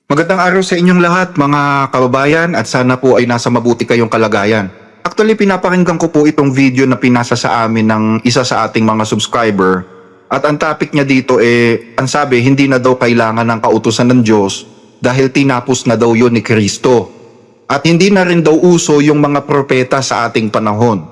Magandang araw sa inyong lahat mga kababayan at sana po ay nasa mabuti kayong kalagayan. Actually, pinapakinggan ko po itong video na pinasa sa amin ng isa sa ating mga subscriber. At ang topic niya dito ang sabi, hindi na daw kailangan ng kautusan ng Diyos dahil tinapos na daw yun ni Kristo. At hindi na rin daw uso yung mga propeta sa ating panahon.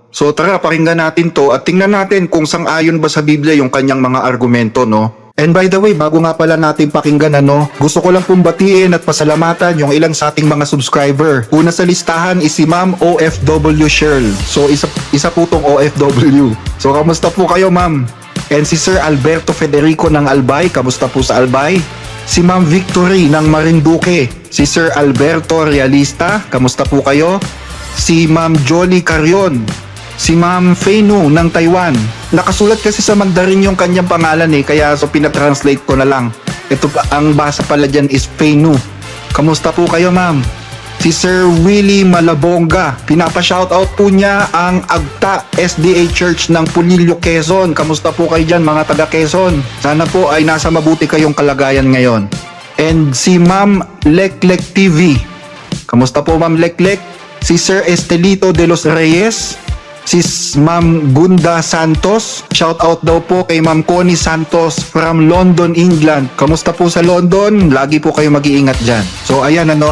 So tara, pakinggan natin to at tingnan natin kung sang-ayon ba sa Biblia yung kanyang mga argumento, no? And by the way, bago nga pala natin pakinggan gusto ko lang pong batiin at pasalamatan yung ilang sa ating mga subscriber. Una sa listahan is si Ma'am OFW Shirl. So isa po tong OFW. So kamusta po kayo, Ma'am? And si Sir Alberto Federico ng Albay, kamusta po sa Albay? Si Ma'am Victory ng Marinduque. Si Sir Alberto Realista, kamusta po kayo? Si Ma'am Jolly Carion. Si Ma'am Fei Nu ng Taiwan. Nakasulat kasi sa Mandarin yung kanyang pangalan kaya pinatranslate ko na lang. Ito ang basa pala dyan is Fei Nu. Kamusta po kayo, ma'am? Si Sir Willie Malabonga, pinapa-shoutout po niya ang Agta SDA Church ng Pulilio, Quezon. Kamusta po kayo dyan mga taga Quezon? Sana po ay nasa mabuti kayong kalagayan ngayon. And si Ma'am Leklek TV. Kamusta po, Ma'am Leklek? Si Sir Estelito de los Reyes. Si Ma'am Gunda Santos, shout out daw po kay Ma'am Connie Santos from London, England. Kamusta po sa London? Lagi po kayo mag-iingat dyan. So ayan and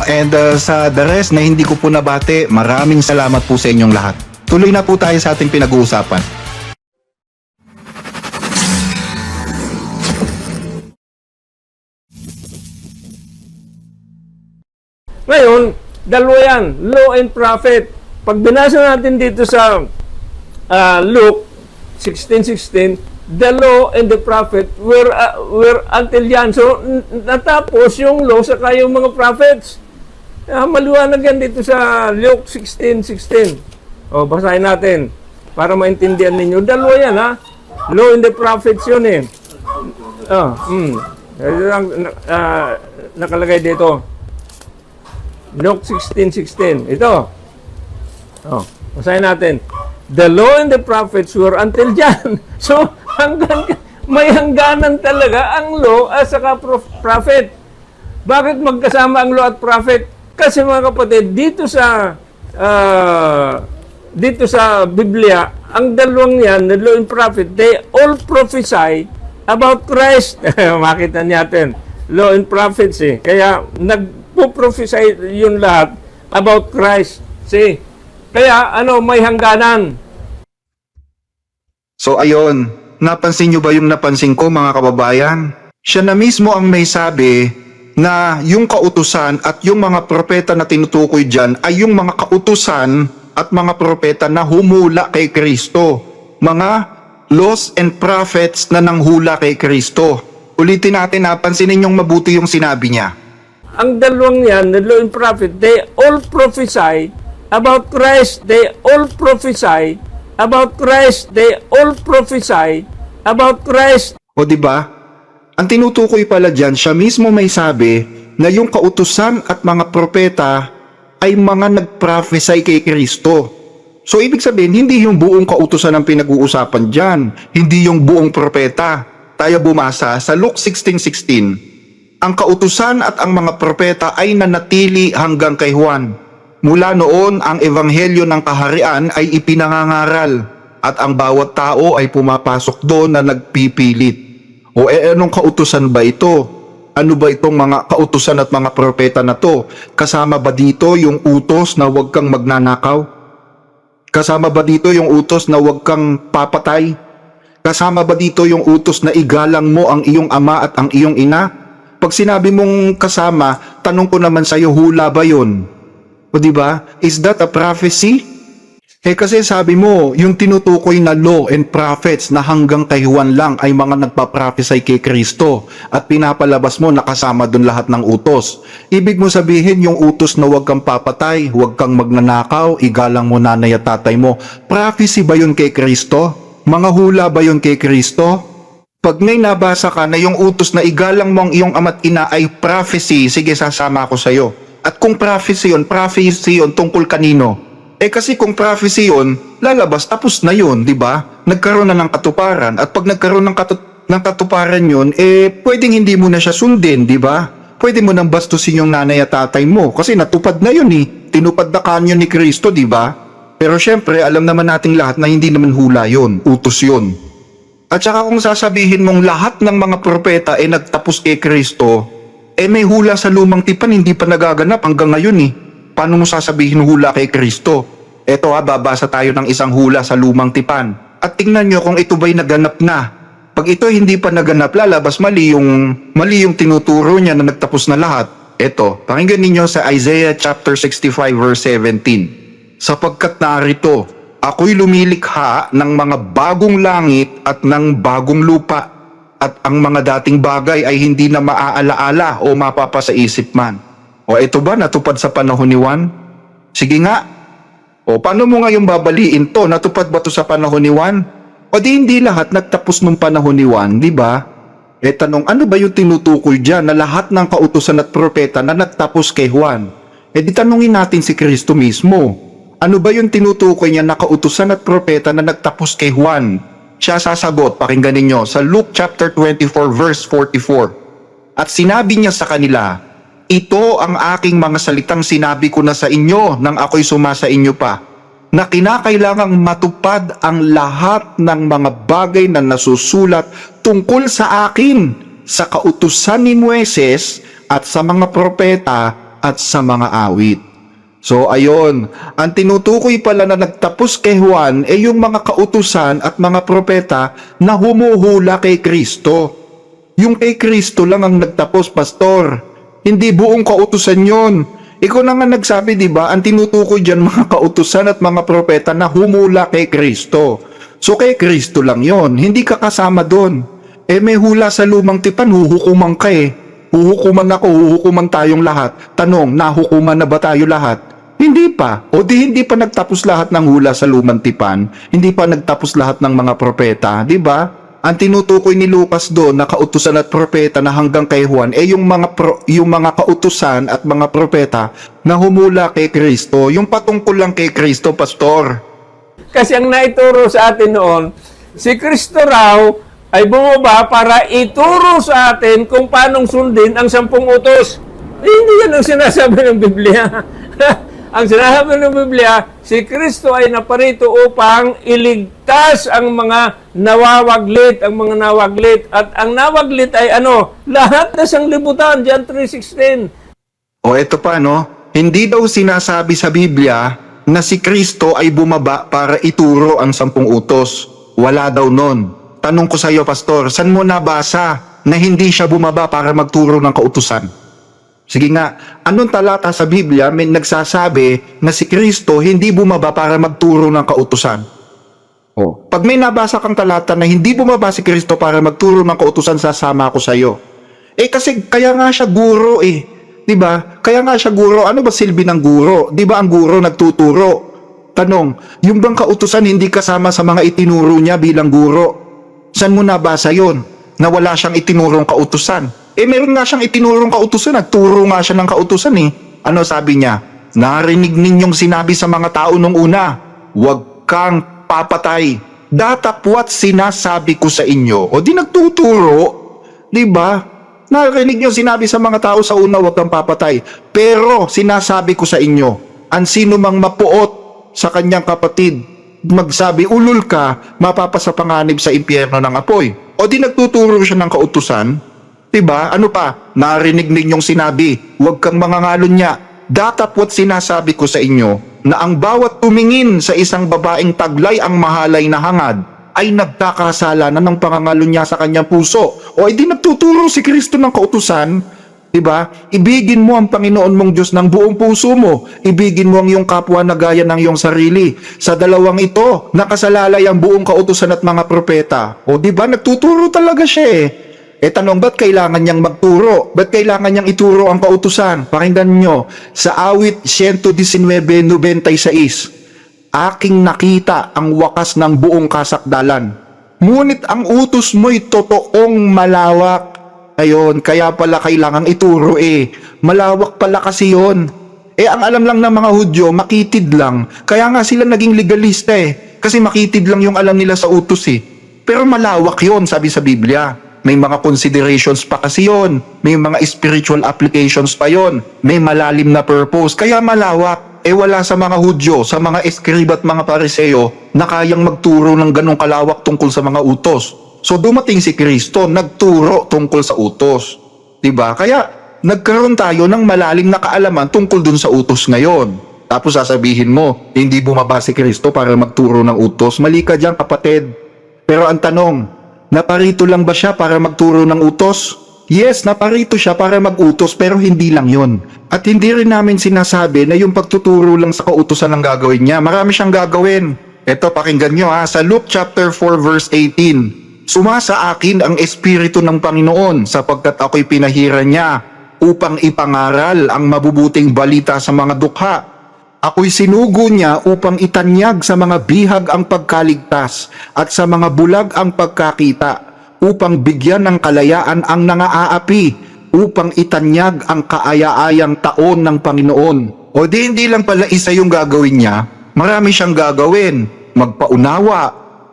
sa the rest na hindi ko po nabate, maraming salamat po sa inyong lahat. Tuloy na po tayo sa ating pinag-uusapan. Ngayon, dalawa yan, law and prophet. Pag binasa natin dito sa Luke 16:16, the law and the prophet were until yan. So, natapos yung law saka yung mga prophets. Maliwanag yan dito sa Luke 16:16. O, basahin natin para maintindihan ninyo. Dalawa yan, ha? Law and the prophets yun, nakalagay dito. Luke 16:16. Ito. Basahin natin. The law and the prophets were until John. So, may hangganan talaga ang law at saka prophet. Bakit magkasama ang law at prophet? Kasi mga kapatid, dito sa Biblia, ang dalawang yan, the law and prophet, they all prophesy about Christ. Makita natin. Law and prophets Kaya nagpo-prophesy yun lahat about Christ. Kaya may hangganan. So ayon, napansin nyo ba yung napansin ko mga kababayan? Siya na mismo ang may sabi na yung kautusan at yung mga propeta na tinutukoy dyan ay yung mga kautusan at mga propeta na humula kay Kristo. Mga laws and prophets na nanghula kay Kristo. Ulitin natin, napansin ninyong mabuti yung sinabi niya. Ang dalawang yan, the law and prophet, they all prophesy about Christ. They all prophesy about Christ. They all prophesy about Christ. O di ba? Ang tinutukoy pala diyan, siya mismo may sabi na yung kautusan at mga propeta ay mga nagprophesy kay Kristo. So ibig sabihin, hindi yung buong kautusan ang pinag-uusapan diyan, hindi yung buong propeta. Tayo bumasa sa Luke 16:16. Ang kautusan at ang mga propeta ay nanatili hanggang kay Juan. Mula noon, ang ebanghelyo ng kaharian ay ipinangangaral at ang bawat tao ay pumapasok doon na nagpipilit. O anong kautusan ba ito? Ano ba itong mga kautusan at mga propeta na to? Kasama ba dito yung utos na huwag kang magnanakaw? Kasama ba dito yung utos na huwag kang papatay? Kasama ba dito yung utos na igalang mo ang iyong ama at ang iyong ina? Pag sinabi mong kasama, tanong ko naman sa'yo, hula ba yun? O diba? Is that a prophecy? Kasi sabi mo, yung tinutukoy na law and prophets na hanggang kay Juan lang ay mga nagpa-prophesy kay Kristo at pinapalabas mo nakasama dun lahat ng utos. Ibig mo sabihin yung utos na huwag kang papatay, huwag kang magnanakaw, igalang mo nanay at tatay mo. Prophecy ba yun kay Kristo? Mga hula ba yun kay Kristo? Pag ngay nabasa ka na yung utos na igalang mo ang iyong ama't ina ay prophecy, sige sasama ako sa'yo. At kung prophecy yun tungkol kanino? Kasi kung prophecy yun, lalabas, tapos na yun, di ba? Nagkaroon na ng katuparan. At pag nagkaroon ng katuparan yun, pwedeng hindi mo na siya sundin, di ba? pwede mo nang bastusin yung nanay at tatay mo kasi natupad na yun eh. Tinupad na kanyo ni Kristo, di ba? Pero syempre, alam naman nating lahat na hindi naman hula yun, utos yun. At saka kung sasabihin mong lahat ng mga propeta ay nagtapos kay Kristo, may hula sa lumang tipan, hindi pa nagaganap hanggang ngayon eh. Paano mo sasabihin hula kay Kristo? Eto babasa tayo ng isang hula sa lumang tipan. At tingnan nyo kung ito ba'y naganap na. Pag ito hindi pa naganap, lalabas mali yung tinuturo niya na nagtapos na lahat. Eto, pakinggan ninyo sa Isaiah chapter 65 verse 17. Sapagkat narito, ako'y lumilikha ng mga bagong langit at ng bagong lupa, at ang mga dating bagay ay hindi na maaalaala o mapapasaisip man. O ito ba natupad sa panahon ni Juan? Sige nga. O paano mo ngayon babaliin to? Natupad ba to sa panahon ni Juan? O di hindi lahat nagtapos nung panahon ni Juan, di ba? Tanong, ano ba yung tinutukoy dyan na lahat ng kautusan at propeta na nagtapos kay Juan? Di tanungin natin si Kristo mismo. Ano ba yung tinutukoy niya na kautusan at propeta na nagtapos kay Juan? Siya sasagot, pakinggan ninyo, sa Luke chapter 24 verse 44. At sinabi niya sa kanila, ito ang aking mga salitang sinabi ko na sa inyo nang ako'y sumasa inyo pa, na kinakailangang matupad ang lahat ng mga bagay na nasusulat tungkol sa akin sa kautusan ni Moises at sa mga propeta at sa mga awit. So ayon, ang tinutukoy pala na nagtapos kay Juan ay yung mga kautusan at mga propeta na humuhula kay Kristo. Yung kay Kristo lang ang nagtapos, pastor. Hindi buong kautusan yon. Ikaw na nga nagsabi, di ba? Ang tinutukoy dyan mga kautusan at mga propeta na humula kay Kristo. So kay Kristo lang yon. Hindi ka kasama doon. May hula sa lumang tipan, huhukuman ka eh. Huhukuman ako, huhukuman tayong lahat. Tanong, nahukuman na ba tayo lahat? Hindi pa. O di hindi pa nagtapos lahat ng hula sa lumang tipan. Hindi pa nagtapos lahat ng mga propeta, di ba? Ang tinutukoy ni Lucas doon na kautusan at propeta na hanggang kay Juan yung mga kautusan at mga propeta na humula kay Kristo, yung patungkol lang kay Kristo, pastor. Kasi ang naituro sa atin noon, si Kristo raw ay bumaba para ituro sa atin kung paanong sundin ang 10 utos. Hindi yan ang sinasabi ng Biblia. Ang sinasabi ng Biblia, si Kristo ay naparito upang iligtas ang mga nawawaglit, At ang nawaglit ay ano? Lahat na sanglibutan, John 3:16. O eto pa, no? Hindi daw sinasabi sa Biblia na si Kristo ay bumaba para ituro ang 10 utos. Wala daw nun. Tanong ko sa iyo, pastor, saan mo nabasa na hindi siya bumaba para magturo ng kautusan? Sige nga, anong talata sa Biblia may nagsasabi na si Kristo hindi bumaba para magturo ng kautusan? Pag may nabasa kang talata na hindi bumaba si Kristo para magturo ng kautusan, sasama ako sa iyo. Kasi kaya nga siya guro eh. 'Di ba? Kaya nga siya guro. Ano ba silbi ng guro? 'Di ba ang guro nagtuturo? Tanong, yung bang kautusan hindi kasama sa mga itinuro niya bilang guro? Saan mo nabasa 'yon? Na wala siyang itinurong kautusan. Meron nga siyang itinurong kautusan, nagturo nga siya ng kautusan eh. Ano sabi niya? Narinig ninyong sinabi sa mga tao nung una, huwag kang papatay. Datapwat sinasabi ko sa inyo. O di nagtuturo, di ba? Narinig niyo sinabi sa mga tao sa una, huwag kang papatay. Pero sinasabi ko sa inyo, ang sino mang mapuot sa kanyang kapatid, magsabi, ulul ka, mapapasapanganib sa impyerno ng apoy. O di nagtuturo siya ng kautusan. Diba? Ano pa? Narinig ninyong sinabi, huwag kang mangangalon niya. Datapwat sinasabi ko sa inyo na ang bawat tumingin sa isang babaeng taglay ang mahalay na hangad ay nagkakasalanan ng pangangalon niya sa kanyang puso. O hindi nagtuturo si Kristo ng kautusan. Diba? Ibigin mo ang Panginoon mong Diyos ng buong puso mo. Ibigin mo ang iyong kapwa na gaya ng iyong sarili. Sa dalawang ito, nakasalalay ang buong kautusan at mga propeta. O diba? Nagtuturo talaga siya eh. Tanong, ba't kailangan niyang magturo? Ba't kailangan niyang ituro ang kautusan? Pakinggan niyo, sa awit 119:96, aking nakita ang wakas ng buong kasakdalan. Ngunit ang utos mo'y totoong malawak. Ayon, kaya pala kailangang ituro eh. Malawak pala kasi yon. Ang alam lang ng mga Hudyo, makitid lang. Kaya nga sila naging legalista eh. Kasi makitid lang yung alam nila sa utos eh. Pero malawak yon, sabi sa Biblia. May mga considerations pa kasi yon. May mga spiritual applications pa yon. May malalim na purpose. Kaya malawak. Wala sa mga Hudyo, sa mga Eskriba at mga Pariseo na kayang magturo ng ganong kalawak tungkol sa mga utos. So dumating si Kristo, nagturo tungkol sa utos. Diba? Kaya nagkaroon tayo ng malalim na kaalaman tungkol dun sa utos ngayon. Tapos sasabihin mo, hindi bumaba si Kristo para magturo ng utos. Mali ka dyan, kapatid. Pero ang tanong, naparito lang ba siya para magturo ng utos? Yes, naparito siya para mag-utos, pero hindi lang yun. At hindi rin namin sinasabi na yung pagtuturo lang sa kautusan ang gagawin niya. Marami siyang gagawin. Ito, pakinggan nyo ha, sa Luke chapter 4 verse 18. Sumasa akin ang Espiritu ng Panginoon sapagkat ako'y pinahiran niya upang ipangaral ang mabubuting balita sa mga dukha. Ako'y sinugo niya upang itanyag sa mga bihag ang pagkaligtas at sa mga bulag ang pagkakita, upang bigyan ng kalayaan ang nangaaapi, upang itanyag ang kaaya-ayang taon ng Panginoon. O di hindi lang pala isa yung gagawin niya, marami siyang gagawin. Magpaunawa,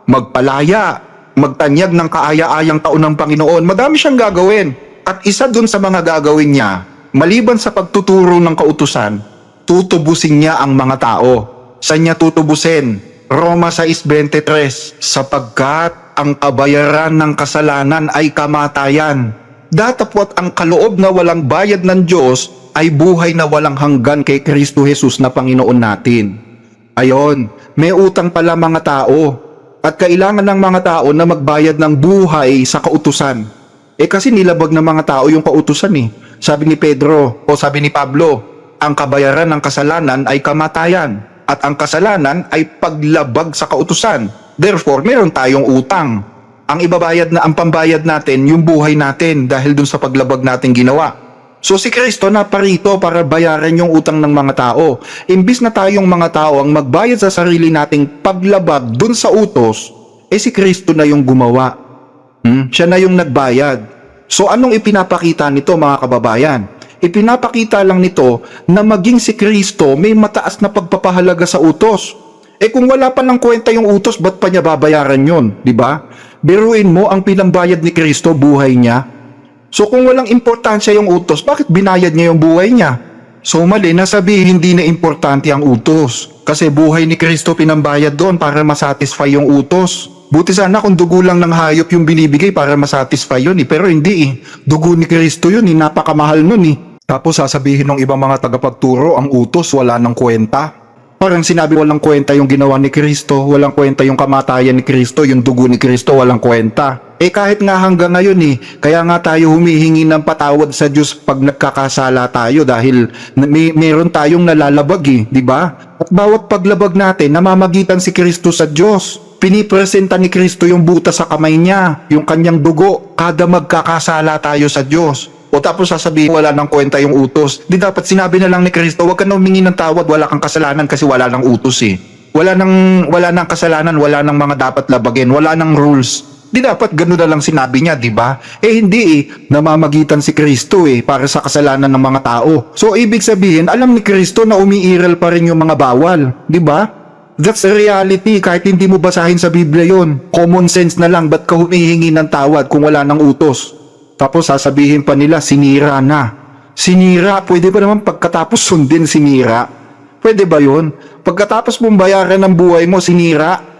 magpalaya, magtanyag ng kaaya-ayang taon ng Panginoon. Madami siyang gagawin. At isa dun sa mga gagawin niya, maliban sa pagtuturo ng kautusan, tutubusin niya ang mga tao. Saan niya tutubusin? Roma 6:23, sapagkat ang kabayaran ng kasalanan ay kamatayan. Datapwat ang kaloob na walang bayad ng Diyos ay buhay na walang hanggan kay Kristo Jesus na Panginoon natin. Ayon, may utang pala mga tao at kailangan ng mga tao na magbayad ng buhay sa kautusan. Kasi nilabag ng mga tao yung kautusan eh. Sabi ni Pedro o sabi ni Pablo, ang kabayaran ng kasalanan ay kamatayan at ang kasalanan ay paglabag sa kautusan. Therefore, meron tayong utang. Ang pambayad natin, yung buhay natin dahil dun sa paglabag natin ginawa. So si Kristo naparito para bayaran yung utang ng mga tao. Imbis na tayong mga tao ang magbayad sa sarili nating paglabag dun sa utos, si Kristo na yung gumawa. Siya na yung nagbayad. So anong ipinapakita nito mga kababayan? Ipinapakita lang nito na maging si Kristo may mataas na pagpapahalaga sa utos. Kung wala pa ng kwenta yung utos, ba't pa niya babayaran yun? Diba? Biruin mo ang pinambayad ni Kristo, buhay niya. So kung walang importansya yung utos, bakit binayad niya yung buhay niya? So mali na sabihin hindi na importante ang utos. Kasi buhay ni Kristo pinambayad doon para masatisfy yung utos. Buti sana kung dugo lang ng hayop yung binibigay para masatisfy yun Pero hindi Dugo ni Kristo yun napakamahal nun Tapos sasabihin ng ibang mga tagapagturo, ang utos wala ng kwenta. Parang sinabi walang kwenta yung ginawa ni Kristo, walang kwenta yung kamatayan ni Kristo, yung dugo ni Kristo walang kwenta. Kahit nga hanggang ngayon kaya nga tayo humihingi ng patawad sa Diyos pag nagkakasala tayo dahil meron tayong nalalabag di ba? At bawat paglabag natin, namamagitan si Kristo sa Diyos. Pinipresenta ni Kristo yung butas sa kamay niya, yung kanyang dugo, kada magkakasala tayo sa Diyos. O tapos sasabihin, wala nang kwenta yung utos. Di dapat sinabi na lang ni Kristo, huwag ka na humingi ng tawad, wala kang kasalanan kasi wala nang utos Wala nang kasalanan, wala nang mga dapat labagin, wala nang rules. Di dapat gano'n na lang sinabi niya, di ba? Hindi namamagitan si Kristo para sa kasalanan ng mga tao. So ibig sabihin, alam ni Kristo na umiiral pa rin yung mga bawal, di ba? That's the reality, kahit hindi mo basahin sa Biblia yon. Common sense na lang, ba't ka humihingi ng tawad kung wala nang utos? Tapos sasabihin pa nila, sinira na. Sinira, pwede ba naman pagkatapos sundin sinira? Pwede ba yun? Pagkatapos mong bayaran ng buhay mo, sinira?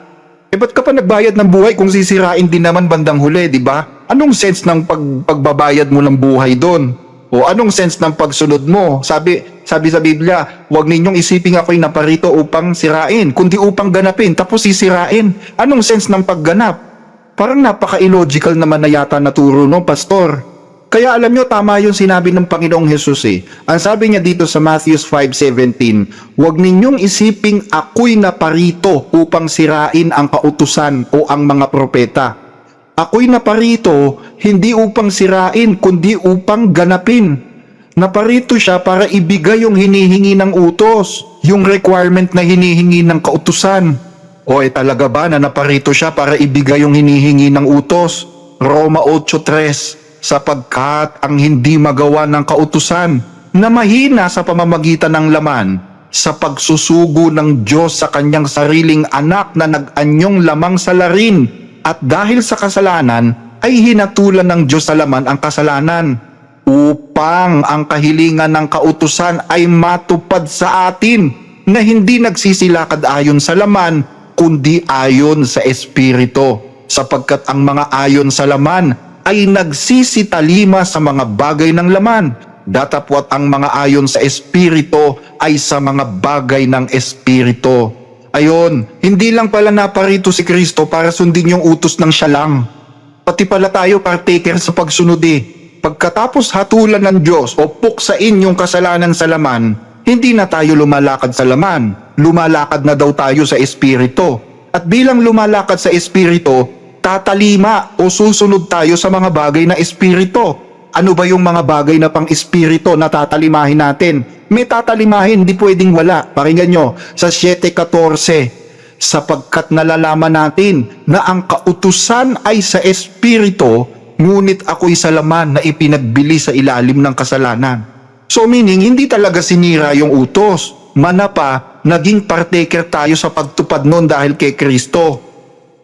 Ba't ka pa nagbayad ng buhay kung sisirain din naman bandang huli, di ba? Anong sense ng pagbabayad mo ng buhay doon? O anong sense ng pagsunod mo? Sabi sa Biblia, huwag ninyong isiping ako'y naparito upang sirain, kundi upang ganapin, tapos sisirain. Anong sense ng pagganap? Parang napaka-illogical naman na yata naturo pastor. Kaya alam nyo, tama yung sinabi ng Panginoong Hesus Ang sabi niya dito sa Matthew 5:17, huwag ninyong isiping ako'y naparito upang sirain ang kautusan o ang mga propeta. Ako'y naparito hindi upang sirain, kundi upang ganapin. Naparito siya para ibigay yung hinihingi ng utos, yung requirement na hinihingi ng kautusan. Talaga ba na naparito siya para ibigay yung hinihingi ng utos? Roma 8:3, sapagkat ang hindi magawa ng kautusan na mahina sa pamamagitan ng laman sa pagsusugo ng Diyos sa kanyang sariling anak na nag-anyong lamang sa larin at dahil sa kasalanan ay hinatulan ng Diyos sa laman ang kasalanan upang ang kahilingan ng kautusan ay matupad sa atin na hindi nagsisilakad ayon sa laman kundi ayon sa Espiritu, sapagkat ang mga ayon sa laman ay nagsisitalima sa mga bagay ng laman, datapwat ang mga ayon sa Espiritu ay sa mga bagay ng Espiritu. Ayon, hindi lang pala naparito si Kristo para sundin yung utos ng siya lang. Pati pala tayo partaker sa pagsunod eh. Pagkatapos hatulan ng Diyos o puksain yung kasalanan sa laman, hindi na tayo lumalakad sa laman. Lumalakad na daw tayo sa Espiritu. At bilang lumalakad sa Espiritu, tatalima o susunod tayo sa mga bagay na Espiritu. Ano ba yung mga bagay na pang Espiritu na tatalimahin natin? May tatalimahin, hindi pwedeng wala. Pakinggan nyo, sa 7:14, sapagkat nalalaman natin na ang kautusan ay sa Espiritu, ngunit ako'y sa laman na ipinagbili sa ilalim ng kasalanan. So meaning, hindi talaga sinira yung utos. Manapa, naging partaker tayo sa pagtupad nun dahil kay Kristo.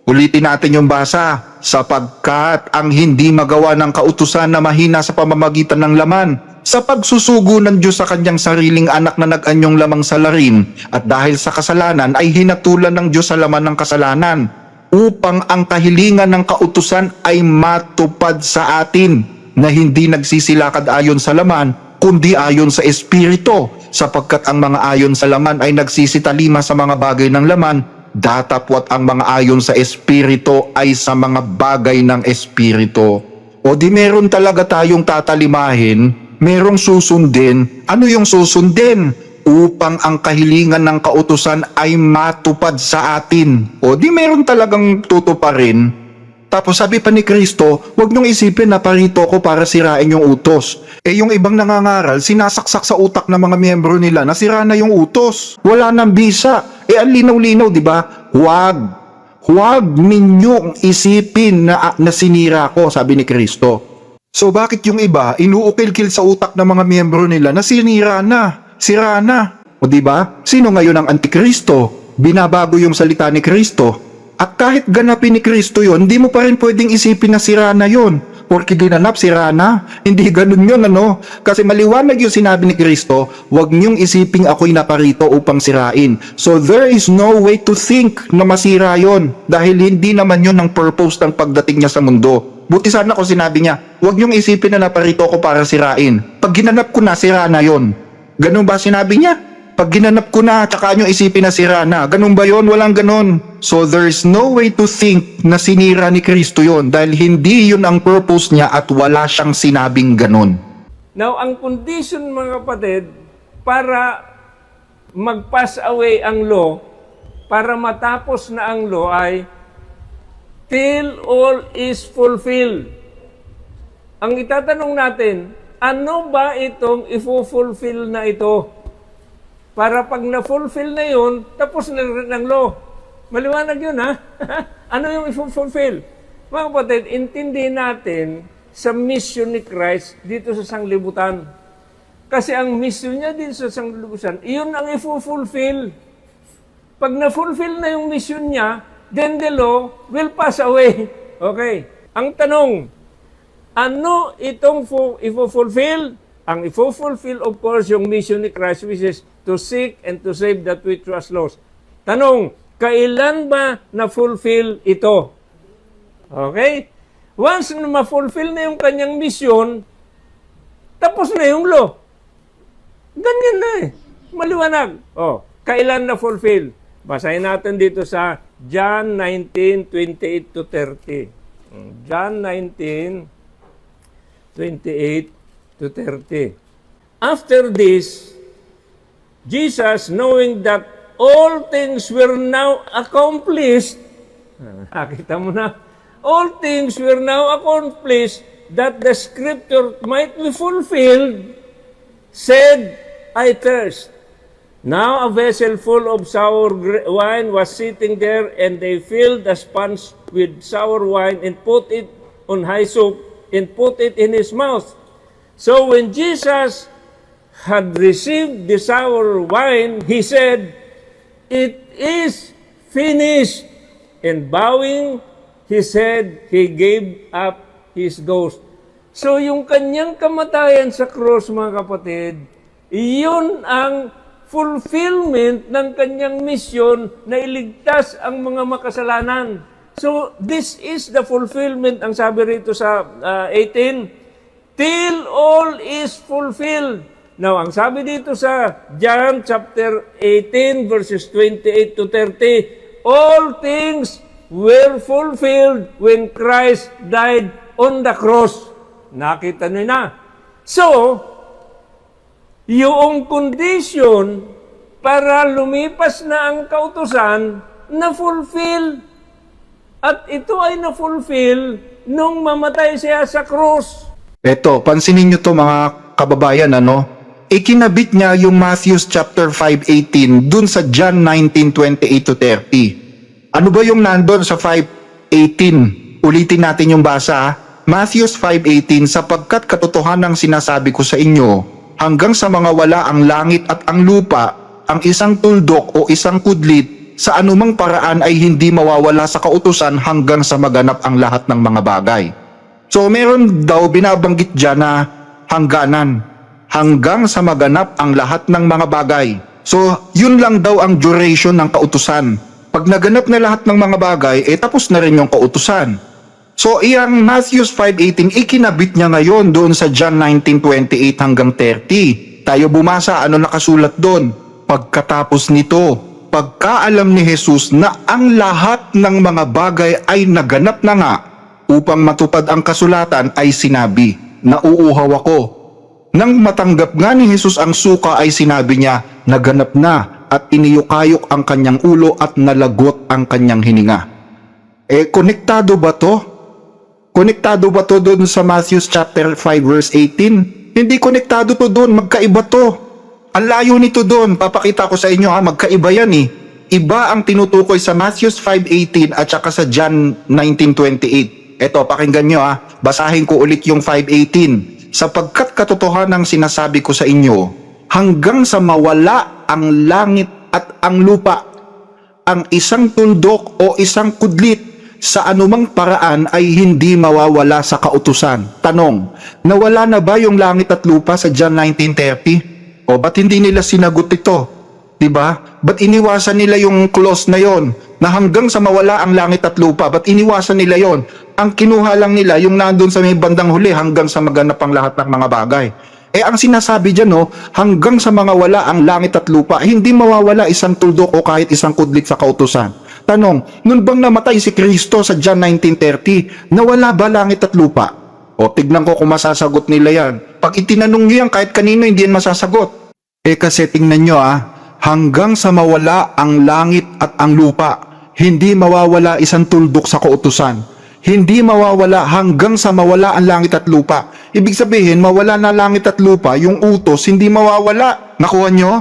Ulitin natin yung basa, sapagkat ang hindi magawa ng kautusan na mahina sa pamamagitan ng laman, sa pagsusugo ng Diyos sa kanyang sariling anak na nag-anyong lamang salarin, at dahil sa kasalanan ay hinatulan ng Diyos sa laman ng kasalanan, upang ang kahilingan ng kautusan ay matupad sa atin, na hindi nagsisilakad ayon sa laman, kundi ayon sa Espiritu, sapagkat ang mga ayon sa laman ay nagsisitalima sa mga bagay ng laman, datapwat ang mga ayon sa Espiritu ay sa mga bagay ng Espiritu. O di meron talaga tayong tatalimahin, merong susundin. Ano yung susundin? Upang ang kahilingan ng kautusan ay matupad sa atin. O di meron talagang tutuparin. Tapos sabi pa ni Kristo, huwag niyong isipin na parito ko para sirain yung utos. Yung ibang nangangaral, sinasaksak sa utak ng mga miyembro nila na sira na yung utos. Wala nang bisa. Ang linaw-linaw, di ba? Huwag ninyong isipin na sinira ko, sabi ni Kristo. So bakit yung iba, inuukil-kil sa utak ng mga miyembro nila na sinira na, sira na? O di ba? Sino ngayon ang Antikristo? Binabago yung salita ni Kristo. At kahit ganapin ni Kristo yon, hindi mo pa rin pwedeng isipin na sira na yon. Porque ginanap, sira na. Hindi ganun yun, ano? Kasi maliwanag yung sinabi ni Kristo, huwag niyong isiping ako'y naparito upang sirain. So there is no way to think na masira yon. Dahil hindi naman yun ang purpose ng pagdating niya sa mundo. Buti sana kung sinabi niya, huwag niyong isipin na naparito ko para sirain. Pag ginanap ko na, sira na yon. Ganun ba sinabi niya? Pag ginanap ko na, tsaka nyo isipin na sira na. Ganun ba yon? Walang ganun. So there's no way to think na sinira ni Kristo yon dahil hindi yun ang purpose niya at wala siyang sinabing ganun. Now, ang condition mga kapatid, para mag-pass away ang law, para matapos na ang law ay till all is fulfilled. Ang itatanong natin, ano ba itong ifo-fulfill na ito? Para pag na-fulfill na yun, tapos na rin ang law. Maliwanag yun, ha? Ano yung i-fulfill? Mga kapatid, intindihin natin sa mission ni Christ dito sa sanglibutan. Kasi ang mission niya dito sa sanglibutan, iyon ang i-fulfill. Pag na-fulfill na yung mission niya, then the law will pass away. Okay. Ang tanong, ano itong i-fulfill? Ang i-fulfill, of course, yung mission ni Christ, which is to seek and to save that which was lost. Tanong, kailan ba na-fulfill ito? Okay? Once na ma-fulfill na yung kanyang mission, tapos na yung law. Ganyan na eh. Maliwanag. Kailan na-fulfill? Basahin natin dito sa John 19:28 to 30. John 19:28 to 30. After this, Jesus, knowing that all things were now accomplished, nakita mo na, all things were now accomplished, that the scripture might be fulfilled, said, I thirst. Now a vessel full of sour wine was sitting there, and they filled a sponge with sour wine and put it on hyssop and put it in his mouth. So when Jesus had received the sour wine, he said, it is finished. And bowing his head, he gave up His ghost. So yung kanyang kamatayan sa cross, mga kapatid, iyon ang fulfillment ng kanyang mission na iligtas ang mga makasalanan. So this is the fulfillment, ang sabi rito sa 18, till all is fulfilled. Now, ang sabi dito sa John chapter 18 verses 28 to 30, all things were fulfilled when Christ died on the cross. Nakita niyo na. So, yung condition para lumipas na ang kautusan, na-fulfill. At ito ay na-fulfill nung mamatay siya sa cross. Eto, pansinin nyo to mga kababayan, ano? Ikinabit niya yung Matthew chapter 5:18 dun sa John 19:28 to 30. Ano ba yung nandun sa 5:18? Ulitin natin yung basa, ha? Matthew 5:18, sapagkat katotohanan ang sinasabi ko sa inyo, hanggang sa mga wala ang langit at ang lupa, ang isang tuldok o isang kudlit, sa anumang paraan ay hindi mawawala sa kautusan hanggang sa maganap ang lahat ng mga bagay. So meron daw binabanggit dyan na hangganan, hanggang sa maganap ang lahat ng mga bagay. So yun lang daw ang duration ng kautusan. Pag naganap na lahat ng mga bagay, tapos na rin yung kautusan. So iyang Matthew 5:18, ikinabit niya ngayon doon sa John 19:28 hanggang 30. Tayo bumasa, ano nakasulat doon? Pagkatapos nito, pagkaalam ni Jesus na ang lahat ng mga bagay ay naganap na nga, upang matupad ang kasulatan ay sinabi, nauuhaw ako. Nang matanggap nga ni Jesus ang suka ay sinabi niya, naganap na, at iniyukayok ang kanyang ulo at nalagot ang kanyang hininga. Konektado ba to? Konektado ba to doon sa Matthew chapter 5 verse 18? Hindi konektado to doon, magkaiba to. Ang layo nito doon, papakita ko sa inyo ha, magkaiba yan eh. Iba ang tinutukoy sa Matthew 5:18 at saka sa John 19:28. Eto, pakinggan nyo ha, basahin ko ulit yung 5:18. Sapagkat katotohanan ang sinasabi ko sa inyo, hanggang sa mawala ang langit at ang lupa, ang isang tuldok o isang kudlit, sa anumang paraan ay hindi mawawala sa kautusan. Tanong, nawala na ba yung langit at lupa sa John 19:30? O ba't hindi nila sinagot ito? Diba? Ba't iniwasan nila yung clause na yon? Na hanggang sa mawala ang langit at lupa, ba't iniwasan nila yon? Ang kinuha lang nila yung nandun sa may bandang huli hanggang sa maganap ang lahat ng mga bagay. Ang sinasabi dyan, no, hanggang sa mga wala ang langit at lupa, hindi mawawala isang tuldok o kahit isang kudlit sa kautusan. Tanong, nun bang namatay si Kristo sa John 19:30, nawala ba langit at lupa? O tignan ko kung masasagot nila yan. Pag itinanong nyo yan, kahit kanino hindi yan masasagot. Kasi tingnan nyo hanggang sa mawala ang langit at ang lupa, hindi mawawala isang tuldok sa kautusan. Hindi mawawala hanggang sa mawala ang langit at lupa. Ibig sabihin, mawala na langit at lupa, yung utos hindi mawawala. Nakuha nyo?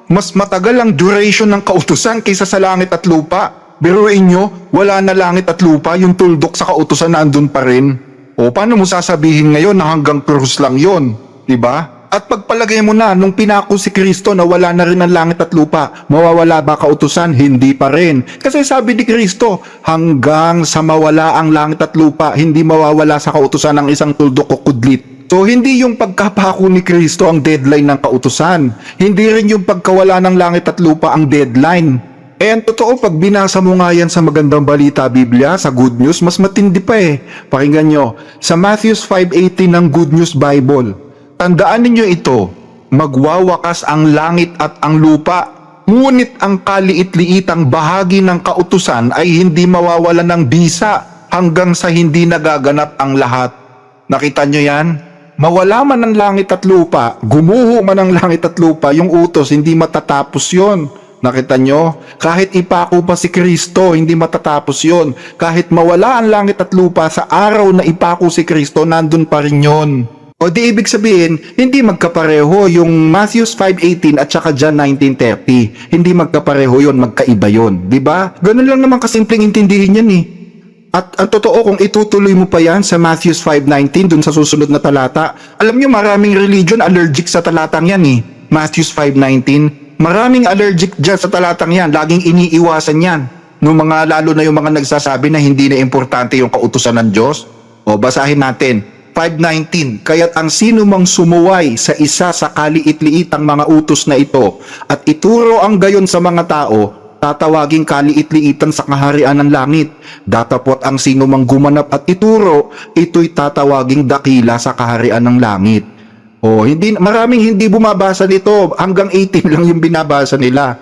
Mas matagal ang duration ng kautusan kaysa sa langit at lupa. Biruin nyo, wala na langit at lupa, yung tuldok sa kautusan nandun pa rin. O paano mo sasabihin ngayon na hanggang krus lang yon, diba? At pagpalagay mo na, nung pinako si Kristo na wala na rin ang langit at lupa, mawawala ba kautusan? Hindi pa rin. Kasi sabi ni Kristo, hanggang sa mawala ang langit at lupa, hindi mawawala sa kautusan ang isang tuldok o kudlit. So hindi yung pagkapako ni Kristo ang deadline ng kautusan. Hindi rin yung pagkawala ng langit at lupa ang deadline. Ang totoo, pag binasa mo nga yan sa Magandang Balita Biblia, sa Good News, mas matindi pa Pakinggan nyo, sa Matthew 5:18 ng Good News Bible, tandaan ninyo ito, magwawakas ang langit at ang lupa, ngunit ang kaliit-liitang bahagi ng kautusan ay hindi mawawalan ng bisa hanggang sa hindi nagaganap ang lahat. Nakita nyo yan? Mawala man ang langit at lupa, gumuho man ang langit at lupa, yung utos, hindi matatapos yon. Nakita nyo? Kahit ipako pa si Kristo, hindi matatapos yon. Kahit mawala ang langit at lupa, sa araw na ipako si Kristo, nandun pa rin yon. O di ibig sabihin, hindi magkapareho yung Matthew 5:18 at saka John 19:30. Hindi magkapareho yon, magkaiba yon. Diba? Ganun lang naman kasimpleng intindihin yan At ang totoo, kung itutuloy mo pa yan sa Matthew 5:19, dun sa susunod na talata, alam nyo maraming religion allergic sa talatang yan Matthew 5:19. Maraming allergic dyan sa talatang yan. Laging iniiwasan yan. Lalo na yung mga nagsasabi na hindi na importante yung kautusan ng Diyos. O basahin natin. 5:19, kaya't ang sino mang sumuway sa isa sa kaliit-liitang mga utos na ito at ituro ang gayon sa mga tao, tatawaging kaliit-liitan sa kaharian ng langit. Datapot ang sino mang gumanap at ituro, ito'y tatawaging dakila sa kaharian ng langit. O, maraming hindi bumabasa nito, hanggang 18 lang yung binabasa nila.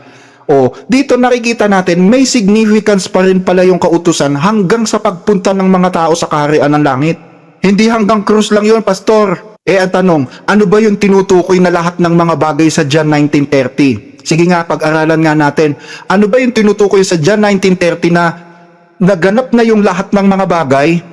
O, dito nakikita natin, may significance pa rin pala yung kautusan hanggang sa pagpunta ng mga tao sa kaharian ng langit. Hindi hanggang krus lang yun, Pastor. Ang tanong, ano ba yung tinutukoy na lahat ng mga bagay sa John 19:30? Sige nga, pag-aralan nga natin. Ano ba yung tinutukoy sa John 19:30 na naganap na yung lahat ng mga bagay,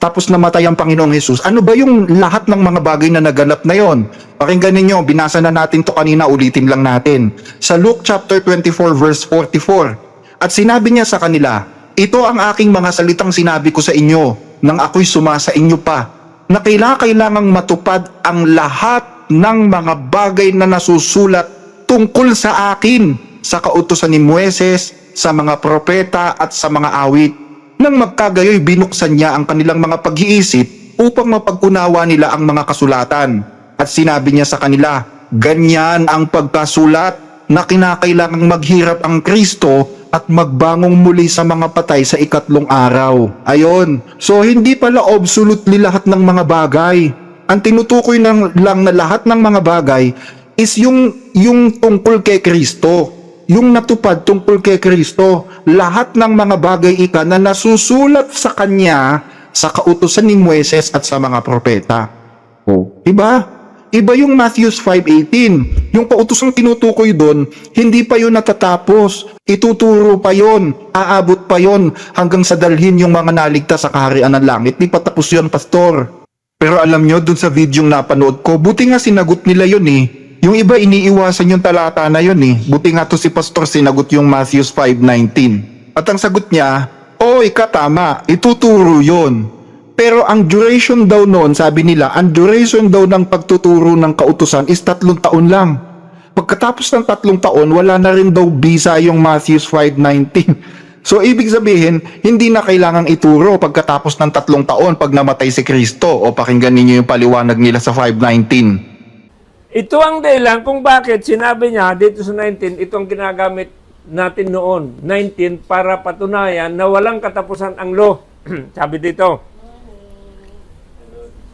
tapos namatay ang Panginoong Hesus? Ano ba yung lahat ng mga bagay na naganap na yon? Pakinggan ninyo, binasa na natin to kanina, ulitin lang natin. Sa Luke chapter 24 verse 44, at sinabi niya sa kanila, ito ang aking mga salitang sinabi ko sa inyo, nang ako'y sumasa inyo pa, na kailangang matupad ang lahat ng mga bagay na nasusulat tungkol sa akin sa kautusan ni Moises, sa mga propeta at sa mga awit. Nang magkagayoy binuksan niya ang kanilang mga pag-iisip upang mapag-unawa nila ang mga kasulatan. At sinabi niya sa kanila, ganyan ang pagkasulat na kinakailangang maghirap ang Kristo at magbangong muli sa mga patay sa ikatlong araw. Ayon. So hindi pala absolutely lahat ng mga bagay. Ang tinutukoy lang na lahat ng mga bagay is yung tungkol kay Kristo. Yung natupad tungkol kay Kristo. Lahat ng mga bagay na nasusulat sa Kanya sa kautusan ni Moises at sa mga propeta. Oh, diba? Iba yung Matthew 5:18. Yung pautosang tinutukoy doon, hindi pa yun natatapos. Ituturo pa yun. Aabot pa yun hanggang sa dalhin yung mga naligtas sa kaharian ng langit. Di pa tapos yun, Pastor. Pero alam nyo, dun sa video yung napanood ko, buti nga sinagot nila yun eh. Yung iba iniiwasan yung talata na yun eh. Buti nga to si Pastor sinagot yung Matthew 5:19. At ang sagot niya, tama, ituturo yun. Pero ang duration daw noon, sabi nila, ang duration daw ng pagtuturo ng kautusan is 3 taon lang. Pagkatapos ng 3 taon, wala na rin daw bisa yung Matthew 5:19. So, ibig sabihin, hindi na kailangang ituro pagkatapos ng 3 taon pag namatay si Kristo. O pakinggan ninyo yung paliwanag nila sa 5:19. Ito ang dahilan kung bakit sinabi niya dito sa 19, itong ginagamit natin noon, 19, para patunayan na walang katapusan ang law. Sabi dito,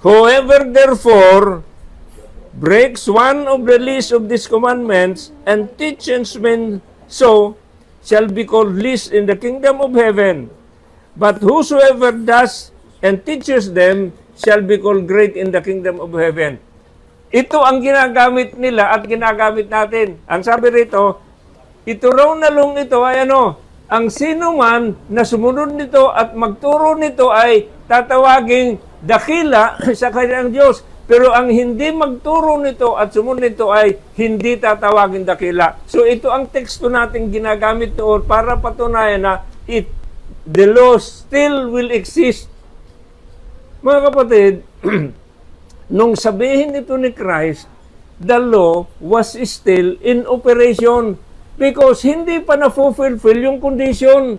whoever therefore breaks one of the least of these commandments and teaches men so shall be called least in the kingdom of heaven. But whosoever does and teaches them shall be called great in the kingdom of heaven. Ito ang ginagamit nila at ginagamit natin. Ang sabi rito, ito raw na long ito ay ang sino man na sumunod nito at magturo nito ay tatawaging dakila sa kanyang Diyos. Pero ang hindi magturo nito at sumunod nito ay hindi tatawagin dakila. So ito ang teksto natin ginagamit noon para patunayan na the law still will exist. Mga kapatid, nung sabihin ito ni Christ, the law was still in operation because hindi pa na-fulfill yung condition.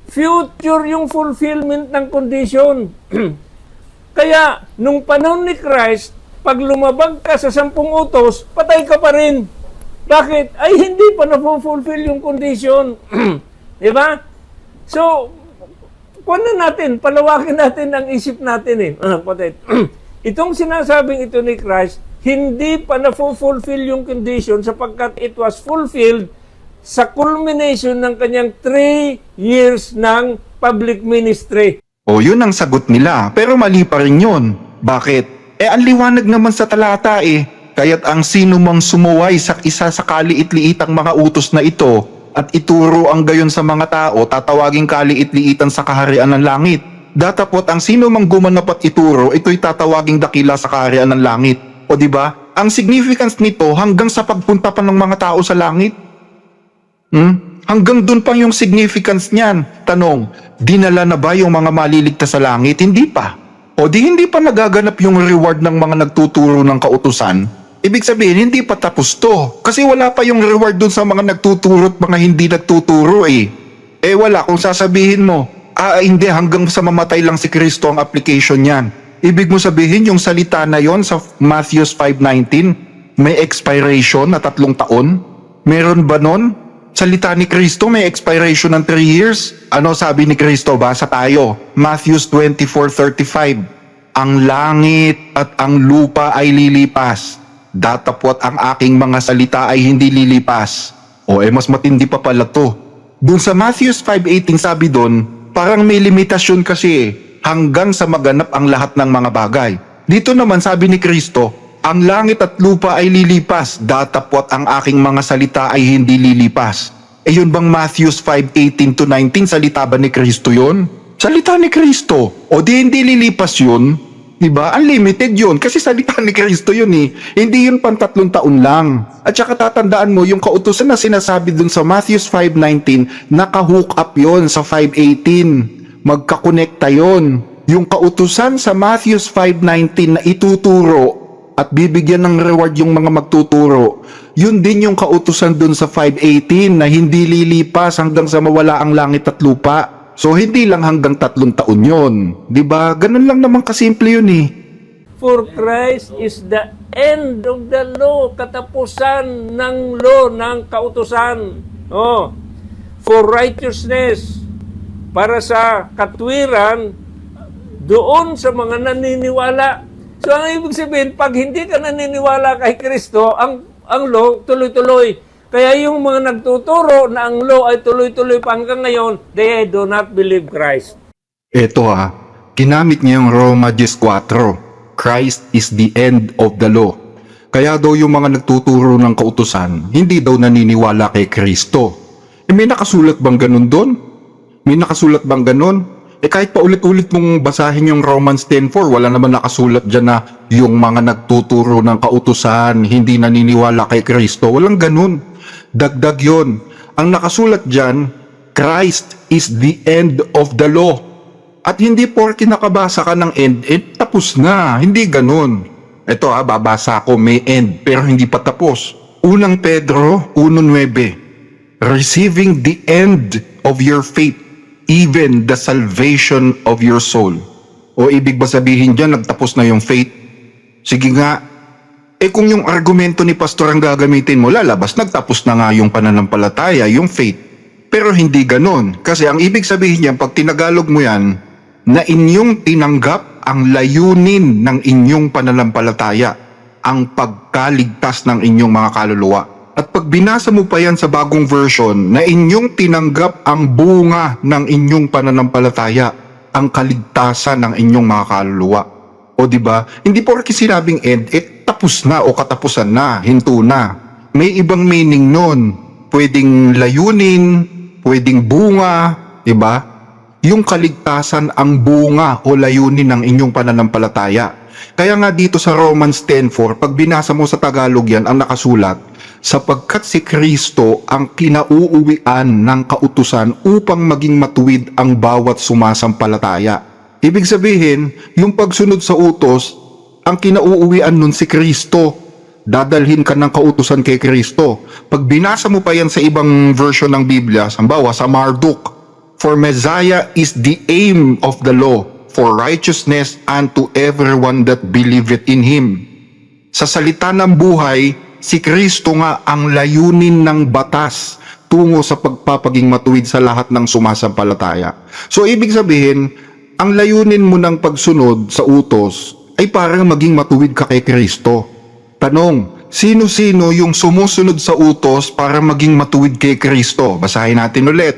Future yung fulfillment ng condition. Kaya, nung panahon ni Christ, pag lumabag ka sa 10 utos, patay ka pa rin. Bakit? Ay, hindi pa na-fulfill yung condition. Diba? So, palawakin natin ang isip natin Itong sinasabing ito ni Christ, hindi pa na-fulfill yung condition sapagkat it was fulfilled sa culmination ng kanyang 3 years ng public ministry. O yun ang sagot nila, pero mali pa rin yun. Bakit? Ang liwanag naman sa talata kaya't ang sino mang sumuway sa isa sa kaliit-liitang mga utos na ito at ituro ang gayon sa mga tao, tatawaging kaliit-liitan sa kaharian ng langit. Datapot ang sino mang gumanap at ituro, ito'y tatawaging dakila sa kaharian ng langit. O di ba? Ang significance nito hanggang sa pagpunta pa ng mga tao sa langit. Hanggang dun pa yung significance niyan. Tanong, dinala na ba yung mga maliligtas sa langit? Hindi pa. O di hindi pa nagaganap yung reward ng mga nagtuturo ng kautusan? Ibig sabihin, hindi pa tapos to. Kasi wala pa yung reward dun sa mga nagtuturo at mga hindi nagtuturo wala kung sasabihin mo, Hindi, hanggang sa mamatay lang si Kristo ang application niyan. Ibig mo sabihin, yung salita na yon sa Matthew 5:19, may expiration na 3 taon? Meron ba nun? Salita ni Kristo may expiration ng 3 years? Ano sabi ni Kristo? Basa tayo. Matthew 24:35. Ang langit at ang lupa ay lilipas. Datapwat ang aking mga salita ay hindi lilipas. Mas matindi pa pala to. Doon sa Matthew 5:18 sabi doon, parang may limitasyon kasi hanggang sa maganap ang lahat ng mga bagay. Dito naman sabi ni Kristo, ang langit at lupa ay lilipas, datapwat ang aking mga salita ay hindi lilipas. Yun bang Matthew 5:18 to 19, salita ba ni Kristo yun? Salita ni Kristo. O di hindi lilipas yun? Diba? Unlimited yun. Kasi salita ni Kristo yun eh. Hindi yun pang 3 taon lang. At saka tatandaan mo, yung kautusan na sinasabi dun sa Matthew 5:19, naka-hook up yun sa 5:18. Magkakonekta yun. Yung kautusan sa Matthew 5:19 na ituturo at bibigyan ng reward yung mga magtuturo, yun din yung kautusan dun sa 5:18 na hindi lilipas hanggang sa mawala ang langit at lupa. So, hindi lang hanggang 3 taon yun. Diba? Ganun lang naman kasimple yun eh. For Christ is the end of the law, katapusan ng law, ng kautusan. For righteousness, para sa katwiran, doon sa mga naniniwala. So, ang ibig sabihin, pag hindi ka naniniwala kay Kristo, ang law tuloy-tuloy. Kaya yung mga nagtuturo na ang law ay tuloy-tuloy pa hanggang ngayon, they do not believe Christ. Ito ginamit niya yung Roma 10:4. Christ is the end of the law. Kaya daw yung mga nagtuturo ng kautusan, hindi daw naniniwala kay Kristo. May nakasulat bang ganun doon? May nakasulat bang ganun? Kahit pa ulit-ulit mong basahin yung Romans 10:4, wala naman nakasulat dyan na yung mga nagtuturo ng kautusan, hindi naniniwala kay Kristo. Walang ganun. Dagdag yon. Ang nakasulat dyan, Christ is the end of the law. At hindi porke nakabasa ka ng end, tapos na. Hindi ganun. Ito babasa ko, may end, pero hindi pa tapos. Unang Pedro 1:9, receiving the end of your faith, even the salvation of your soul. Ibig ba sabihin dyan, nagtapos na yung faith? Sige nga, kung yung argumento ni pastor ang gagamitin mo, lalabas, nagtapos na nga yung pananampalataya, yung faith. Pero hindi ganon. Kasi ang ibig sabihin niyan, pag tinagalog mo yan, na inyong tinanggap ang layunin ng inyong pananampalataya, ang pagkaligtas ng inyong mga kaluluwa. At pag binasa mo pa yan sa bagong version, na inyong tinanggap ang bunga ng inyong pananampalataya, ang kaligtasan ng inyong mga kaluluwa. Di ba? Hindi porke sinabing end, tapos na o katapusan na, hinto na. May ibang meaning nun. Pwedeng layunin, pwedeng bunga, di ba? Yung kaligtasan ang bunga o layunin ng inyong pananampalataya. Kaya nga dito sa Romans 10:4, pag binasa mo sa Tagalog yan, ang nakasulat, sapagkat si Kristo ang kinauuwian ng kautusan upang maging matuwid ang bawat sumasampalataya. Ibig sabihin, yung pagsunod sa utos, ang kinauuwian nun si Kristo. Dadalhin ka ng kautusan kay Kristo. Pag binasa mo pa yan sa ibang version ng Biblia, sambawa sa Marduk, for Messiah is the aim of the law, for righteousness unto everyone that believeth in Him. Sa salita ng buhay, si Kristo nga ang layunin ng batas tungo sa pagpapaging matuwid sa lahat ng sumasampalataya. So ibig sabihin, ang layunin mo ng pagsunod sa utos ay parang maging matuwid ka kay Kristo. Tanong, sino-sino yung sumusunod sa utos para maging matuwid kay Kristo? Basahin natin ulit.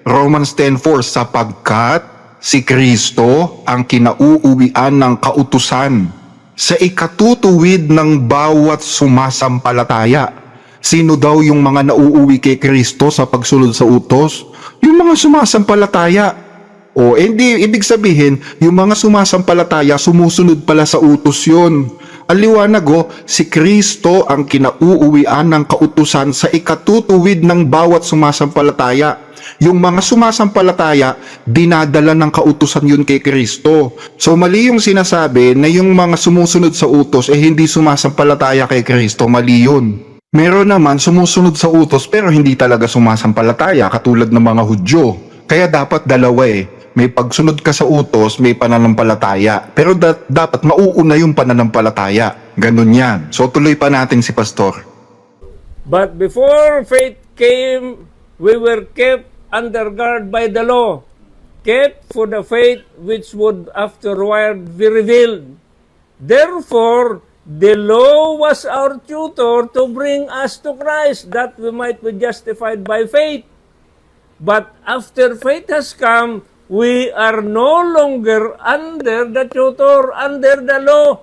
Romans 10:4, sapagkat si Kristo ang kinauuwian ng kautusan sa ikatutuwid ng bawat sumasampalataya. Sino daw yung mga nauuwi kay Kristo sa pagsunod sa utos? Yung mga sumasampalataya. Hindi, ibig sabihin, yung mga sumasampalataya, sumusunod pala sa utos yun. Ang liwanag si Kristo ang kinauuwian ng kautusan sa ikatutuwid ng bawat sumasampalataya. Yung mga sumasampalataya, dinadala ng kautusan yun kay Kristo. So mali yung sinasabi na yung mga sumusunod sa utos hindi sumasampalataya kay Kristo, mali yun. Meron naman sumusunod sa utos pero hindi talaga sumasampalataya, katulad ng mga Hudyo. Kaya dapat dalawa may pagsunod ka sa utos, may pananampalataya. Pero dapat mauuna yung pananampalataya. Ganun yan. So tuloy pa natin si Pastor. But before faith came, we were kept under guard by the law, kept for the faith which would afterward be revealed. Therefore, the law was our tutor to bring us to Christ, that we might be justified by faith. But after faith has come, we are no longer under the tutor, under the law.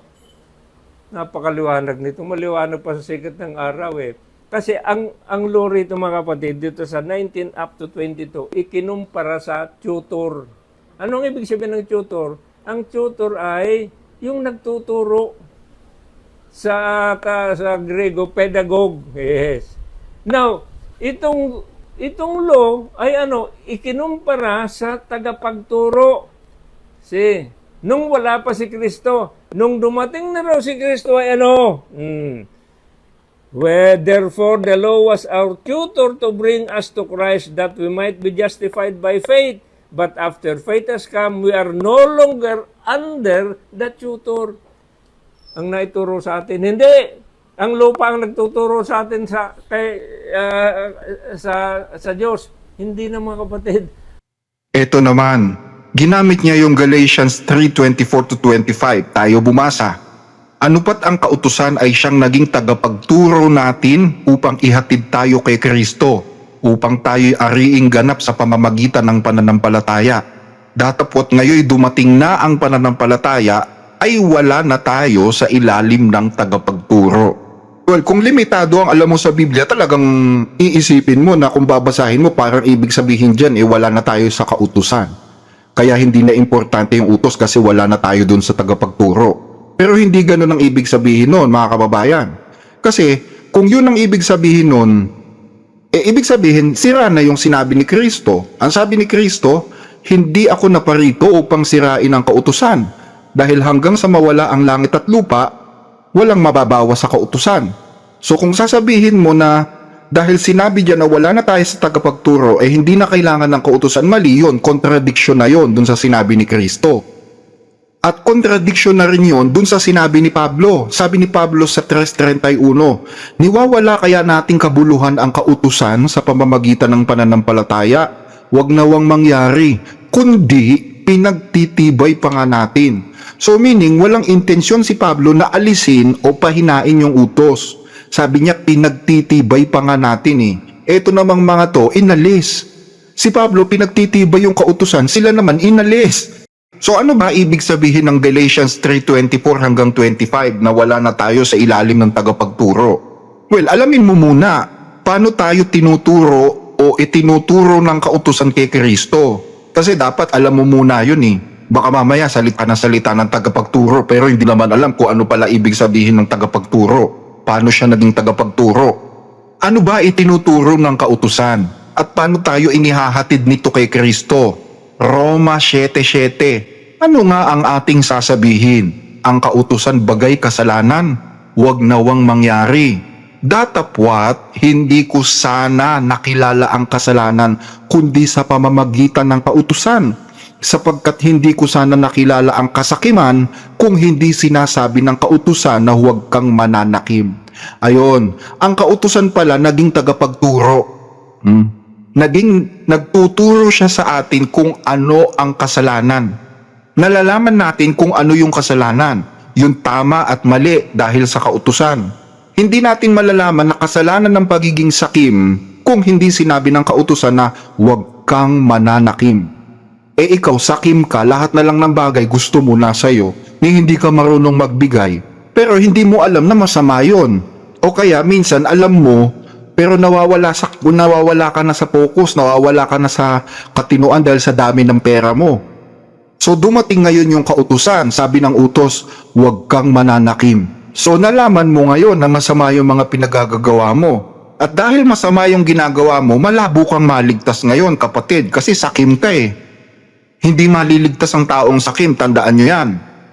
Napakaliwanag nito. Maliwanag pa sa sikat ng araw eh. Kasi ang law rito mga kapatid, dito sa 19 up to 22, ikinumpara sa tutor. Anong ibig sabihin ng tutor? Ang tutor ay yung nagtuturo sa Grego, pedagog. Yes. Now, itong law ay ikinumpara sa tagapagturo. Nung wala pa si Kristo, nung dumating na raw si Kristo ay therefore the law was our tutor to bring us to Christ, that we might be justified by faith. But after faith has come, we are no longer under the tutor. Ang naituro sa atin, hindi. Ang lupa ang nagtuturo sa atin sa Diyos. Hindi na mga kapatid. Ito naman, ginamit niya yung Galatians 3:24 to 25. Tayo bumasa. Ano pat ang kautusan ay siyang naging tagapagturo natin upang ihatid tayo kay Kristo, upang tayo'y ariing ganap sa pamamagitan ng pananampalataya. Datapot ngayon dumating na ang pananampalataya, ay wala na tayo sa ilalim ng tagapagturo. Well, kung limitado ang alam mo sa Biblia, talagang iisipin mo na kung babasahin mo, parang ibig sabihin dyan, wala na tayo sa kautusan. Kaya hindi na importante yung utos kasi wala na tayo dun sa tagapagturo. Pero hindi ganun ang ibig sabihin nun, mga kababayan. Kasi kung yun ang ibig sabihin nun, ibig sabihin, sira na yung sinabi ni Kristo. Ang sabi ni Kristo, hindi ako naparito upang sirain ang kautusan. Dahil hanggang sa mawala ang langit at lupa, walang mababawas sa kautusan. So kung sasabihin mo na dahil sinabi dyan na wala na tayo sa tagapagturo, hindi na kailangan ng kautusan, mali yun, contradiction na yun dun sa sinabi ni Kristo. At contradiction na rin yun dun sa sinabi ni Pablo. Sabi ni Pablo sa 3:31, niwawala kaya nating kabuluhan ang kautusan sa pamamagitan ng pananampalataya? Huwag nawang mangyari, kundi pinagtitibay pa nga natin. So meaning, walang intensyon si Pablo na alisin o pahinain yung utos. Sabi niya, pinagtitibay pa nga natin Eto namang mga to, inalis. Si Pablo, pinagtitibay yung kautusan, sila naman inalis. So ano ba ibig sabihin ng Galatians 3:24 hanggang 25 na wala na tayo sa ilalim ng tagapagturo? Well, alamin mo muna, paano tayo tinuturo o itinuturo ng kautusan kay Kristo? Kasi dapat alam mo muna yun Baka mamaya salita ng tagapagturo pero hindi naman alam kung ano pala ibig sabihin ng tagapagturo. Paano siya naging tagapagturo? Ano ba itinuturo ng kautusan? At paano tayo inihahatid nito kay Kristo? Roma 7:7. Ano nga ang ating sasabihin? Ang kautusan bagay kasalanan, huwag nawang mangyari. Datapwat, hindi ko sana nakilala ang kasalanan kundi sa pamamagitan ng kautusan, sapagkat hindi ko sana nakilala ang kasakiman kung hindi sinasabi ng kautusan na huwag kang mananakim. Ayon, ang kautusan pala naging tagapagturo. Nagtuturo siya sa atin kung ano ang kasalanan. Nalalaman natin kung ano yung kasalanan, yung tama at mali dahil sa kautusan. Hindi natin malalaman na kasalanan ng pagiging sakim kung hindi sinabi ng kautusan na huwag kang mananakim. Ikaw, sakim ka, lahat na lang ng bagay gusto mo na sa'yo, ni hindi ka marunong magbigay, pero hindi mo alam na masama yun. O kaya minsan alam mo, pero nawawala ka na sa focus, nawawala ka na sa katinuan dahil sa dami ng pera mo. So dumating ngayon yung kautusan, sabi ng utos, huwag kang mananakim. So nalaman mo ngayon na masama yung mga pinagagagawa mo. At dahil masama yung ginagawa mo, malabo kang maligtas ngayon, kapatid, kasi sakim ka Hindi maliligtas ang taong sakim, tandaan nyo yan.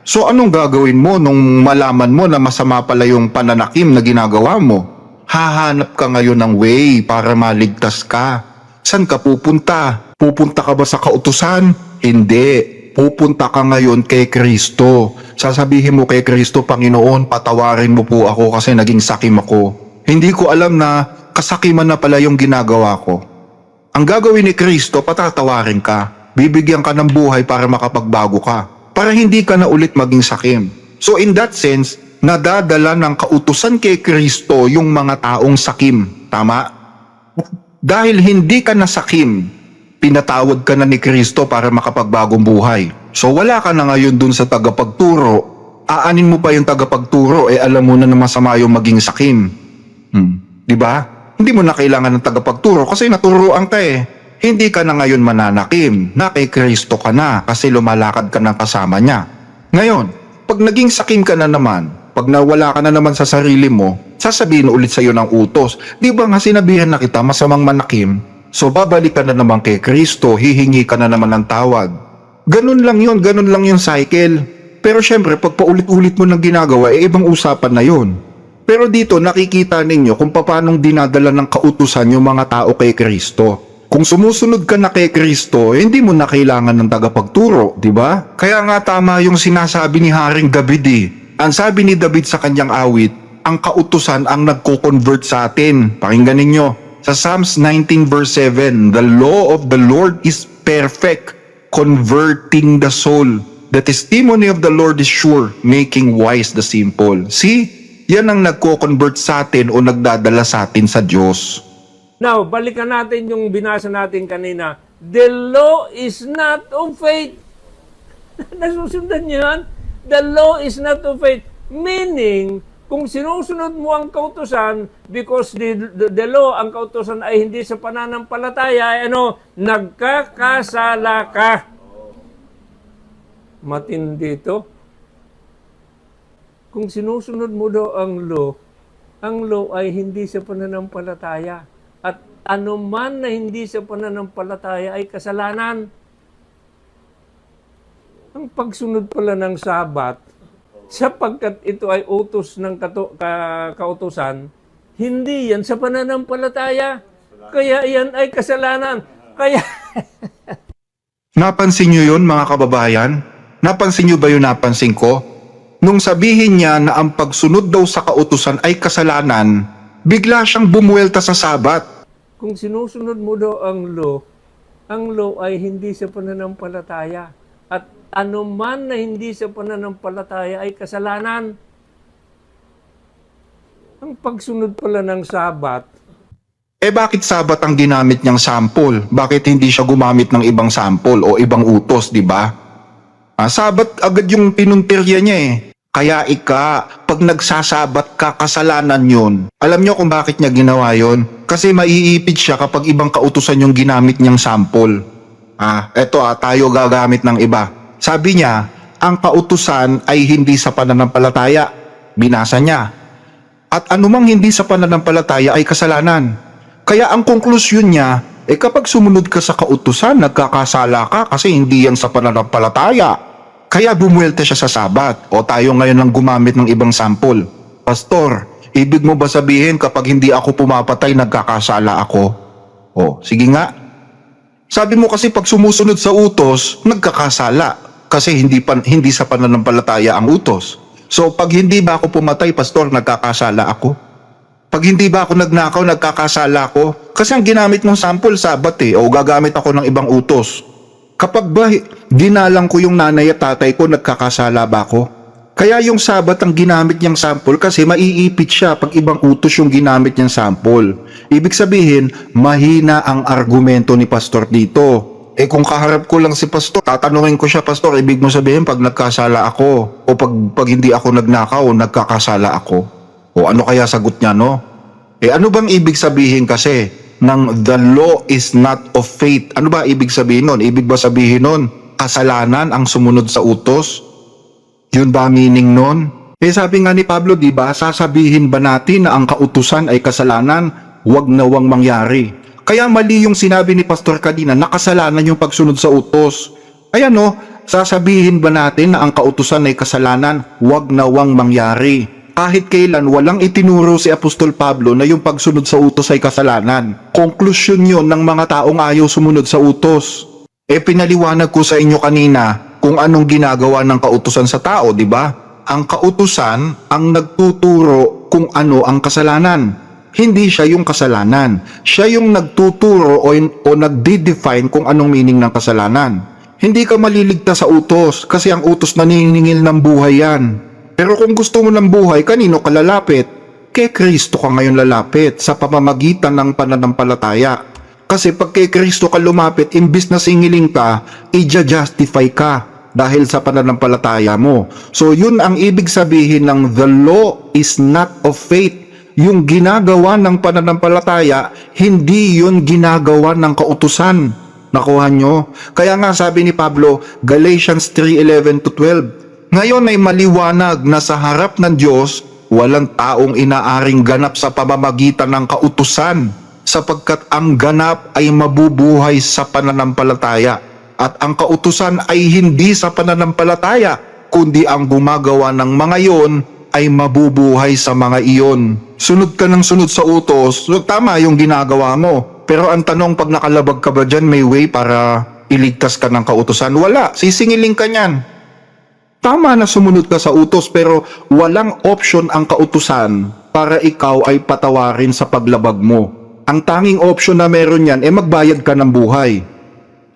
So anong gagawin mo nung malaman mo na masama pala yung pananakim na ginagawa mo? Hahanap ka ngayon ng way para maligtas ka. Saan ka pupunta? Pupunta ka ba sa kautusan? Hindi. Pupunta ka ngayon kay Kristo. Sasabihin mo kay Kristo, Panginoon, patawarin mo po ako kasi naging sakim ako. Hindi ko alam na kasakiman na pala yung ginagawa ko. Ang gagawin ni Kristo, patatawarin ka. Bibigyan ka ng buhay para makapagbago ka. Para hindi ka na ulit maging sakim. So in that sense, nadadala ng kautusan kay Kristo yung mga taong sakim. Tama? Dahil hindi ka nasakim, pinatawad ka na ni Kristo para makapagbagong buhay. So wala ka na ngayon dun sa tagapagturo. Aanin mo pa yung tagapagturo, alam mo na masama yung maging sakim. Di ba? Hindi mo na kailangan ng tagapagturo kasi naturuan ka eh. Hindi ka na ngayon mananakim, na kay Kristo ka na kasi lumalakad ka na kasama niya. Ngayon, pag naging sakim ka na naman, pag nawala ka na naman sa sarili mo, sasabihin ulit sa'yo ng utos. Di ba nga sinabihan na kita masamang manakim? So babalik ka na naman kay Kristo, hihingi ka na naman ng tawad. Ganun lang yung cycle. Pero syempre, pag paulit-ulit mo nang ginagawa, ibang usapan na yun. Pero dito, nakikita ninyo kung paano dinadala ng kautusan yung mga tao kay Kristo. Kung sumusunod ka na kay Kristo, hindi mo na kailangan ng tagapagturo, di ba? Kaya nga tama yung sinasabi ni Haring David eh. Ang sabi ni David sa kanyang awit, ang kautusan ang nagko-convert sa atin. Pakinggan ninyo. Sa Psalms 19 verse 7, the law of the Lord is perfect, converting the soul. The testimony of the Lord is sure, making wise the simple. See, yan ang nagko-convert sa atin o nagdadala sa atin sa Diyos. Now, balikan natin yung binasa natin kanina. The law is not of faith. Nasusundan niyo yan? The law is not of faith. Meaning, kung sinusunod mo ang kautusan, because the law, ang kautusan ay hindi sa pananampalataya, nagkakasala ka. Matindi ito. Kung sinusunod mo daw ang law ay hindi sa pananampalataya. At anuman na hindi sa pananampalataya ay kasalanan. Ang pagsunod pala ng Sabat, sapagkat ito ay utos ng kautusan, hindi yan sa pananampalataya. Kaya yan ay kasalanan. Kaya Napansin nyo yun mga kababayan? Napansin nyo ba yung napansin ko? Nung sabihin niya na ang pagsunod daw sa kautusan ay kasalanan, bigla siyang bumuelta sa Sabat. kung sinusunod mo daw ang law ay hindi sa pananampalataya. At anuman na hindi sa pananampalataya ay kasalanan. Ang pagsunod pala ng Sabat, Bakit Sabat ang ginamit niyang sample? Bakit hindi siya gumamit ng ibang sample o ibang utos, di ba? Sabat agad yung pinuntirya niya eh. Kaya pag nagsasabat ka, kasalanan yun. Alam niyo kung bakit niya ginawa yun? Kasi maiipit siya kapag ibang kautusan yung ginamit niyang sample. Tayo gagamit ng iba. Sabi niya, ang kautusan ay hindi sa pananampalataya. Binasa niya. At anumang hindi sa pananampalataya ay kasalanan. Kaya ang konklusyon niya, kapag sumunod ka sa kautusan, nagkakasala ka kasi hindi yan sa pananampalataya. Kaya bumuelta siya sa Sabat. O tayo ngayon ang gumamit ng ibang sample. Pastor, ibig mo ba sabihin kapag hindi ako pumapatay, nagkakasala ako? Sige nga. Sabi mo kasi pag sumusunod sa utos, nagkakasala. Kasi hindi sa pananampalataya ang utos. So pag hindi ba ako pumatay, pastor, nagkakasala ako? Pag hindi ba ako nagnakaw, nagkakasala ako? Kasi ang ginamit mong sample, Sabat o gagamit ako ng ibang utos. Kapag ba dinalang ko yung nanay at tatay ko, nagkakasala ba ako? Kaya yung Sabat ang ginamit niyang sample kasi maiipit siya pag ibang utos yung ginamit niyang sample. Ibig sabihin, mahina ang argumento ni pastor dito. Kung kaharap ko lang si pastor, tatanungin ko siya, pastor, ibig mo sabihin pag nagkasala ako o pag hindi ako nagnakaw, nagkakasala ako? O ano kaya sagot niya, no? Ano bang ibig sabihin kasi ng the law is not of faith? Ano ba ibig sabihin nun? Ibig ba sabihin nun, kasalanan ang sumunod sa utos? Yun ba meaning nun? Sabi nga ni Pablo, di ba, sasabihin ba natin na ang kautusan ay kasalanan? Huwag nawang mangyari. Kaya mali yung sinabi ni Pastor kanina na kasalanan yung pagsunod sa utos. Sasabihin ba natin na ang kautusan ay kasalanan? Huwag nawang mangyari. Kahit kailan walang itinuro si Apostol Pablo na yung pagsunod sa utos ay kasalanan. Konklusyon yun ng mga taong ayaw sumunod sa utos. Pinaliwanag ko sa inyo kanina kung anong ginagawa ng kautusan sa tao, di ba? Ang kautusan ang nagtuturo kung ano ang kasalanan. Hindi siya yung kasalanan. Siya yung nagtuturo o nagde-define kung anong meaning ng kasalanan. Hindi ka maliligtas sa utos kasi ang utos naniningil ng buhay yan. Pero kung gusto mo ng buhay, kanino ka lalapit? Kay Kristo ka ngayon lalapit sa pamamagitan ng pananampalataya. Kasi pag kay Kristo ka lumapit, imbis na singiling ka, i-justify ka dahil sa pananampalataya mo. So yun ang ibig sabihin ng the law is not of faith. Yung ginagawa ng pananampalataya, hindi yun ginagawa ng kautusan. Nakuha nyo? Kaya nga sabi ni Pablo, Galatians 3:11 to 12, ngayon ay maliwanag na sa harap ng Diyos, walang taong inaaring ganap sa pamamagitan ng kautusan, sapagkat ang ganap ay mabubuhay sa pananampalataya. At ang kautusan ay hindi sa pananampalataya, kundi ang gumagawa ng mga iyon ay mabubuhay sa mga iyon. Sunod ka ng sunod sa utos, so tama yung ginagawa mo. Pero ang tanong, pag nakalabag ka ba dyan, may way para iligtas ka ng kautusan? Wala, sisingiling ka niyan. Tama na sumunod ka sa utos, pero walang option ang kautusan para ikaw ay patawarin sa paglabag mo. Ang tanging option na meron yan, magbayad ka ng buhay.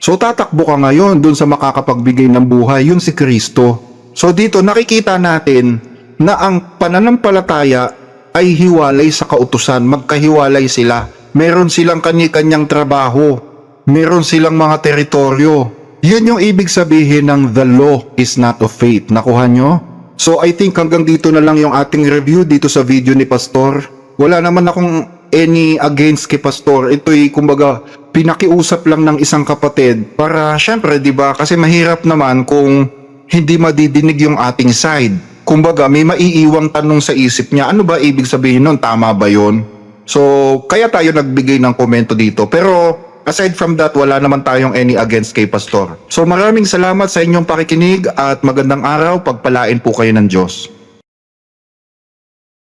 So tatakbo ka ngayon dun sa makakapagbigay ng buhay, yun si Kristo. So dito nakikita natin na ang pananampalataya ay hiwalay sa kautusan, magkahiwalay sila. Meron silang kani-kanyang trabaho, meron silang mga teritoryo. Yun yung ibig sabihin ng the law is not of faith. Nakuha nyo? So I think hanggang dito na lang yung ating review dito sa video ni Pastor. Wala naman akong any against kay Pastor. Ito'y kumbaga pinakiusap lang ng isang kapatid para syempre 'di ba kasi mahirap naman kung hindi madidinig yung ating side. Kumbaga may maiiwang tanong sa isip niya, ano ba ibig sabihin nun? Tama ba yun? So kaya tayo nagbigay ng komento dito. Pero aside from that, wala naman tayong any against kay Pastor. So maraming salamat sa inyong pakikinig at magandang araw, pagpalain po kayo ng Diyos.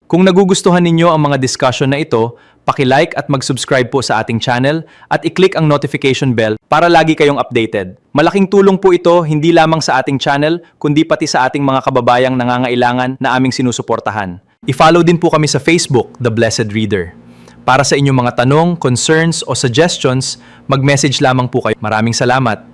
Kung nagugustuhan ninyo ang mga discussion na ito, paki-like at mag-subscribe po sa ating channel at i-click ang notification bell para lagi kayong updated. Malaking tulong po ito hindi lamang sa ating channel kundi pati sa ating mga kababayang nangangailangan na aming sinusuportahan. I-follow din po kami sa Facebook, The Blessed Reader. Para sa inyong mga tanong, concerns o suggestions, mag-message lamang po kayo. Maraming salamat!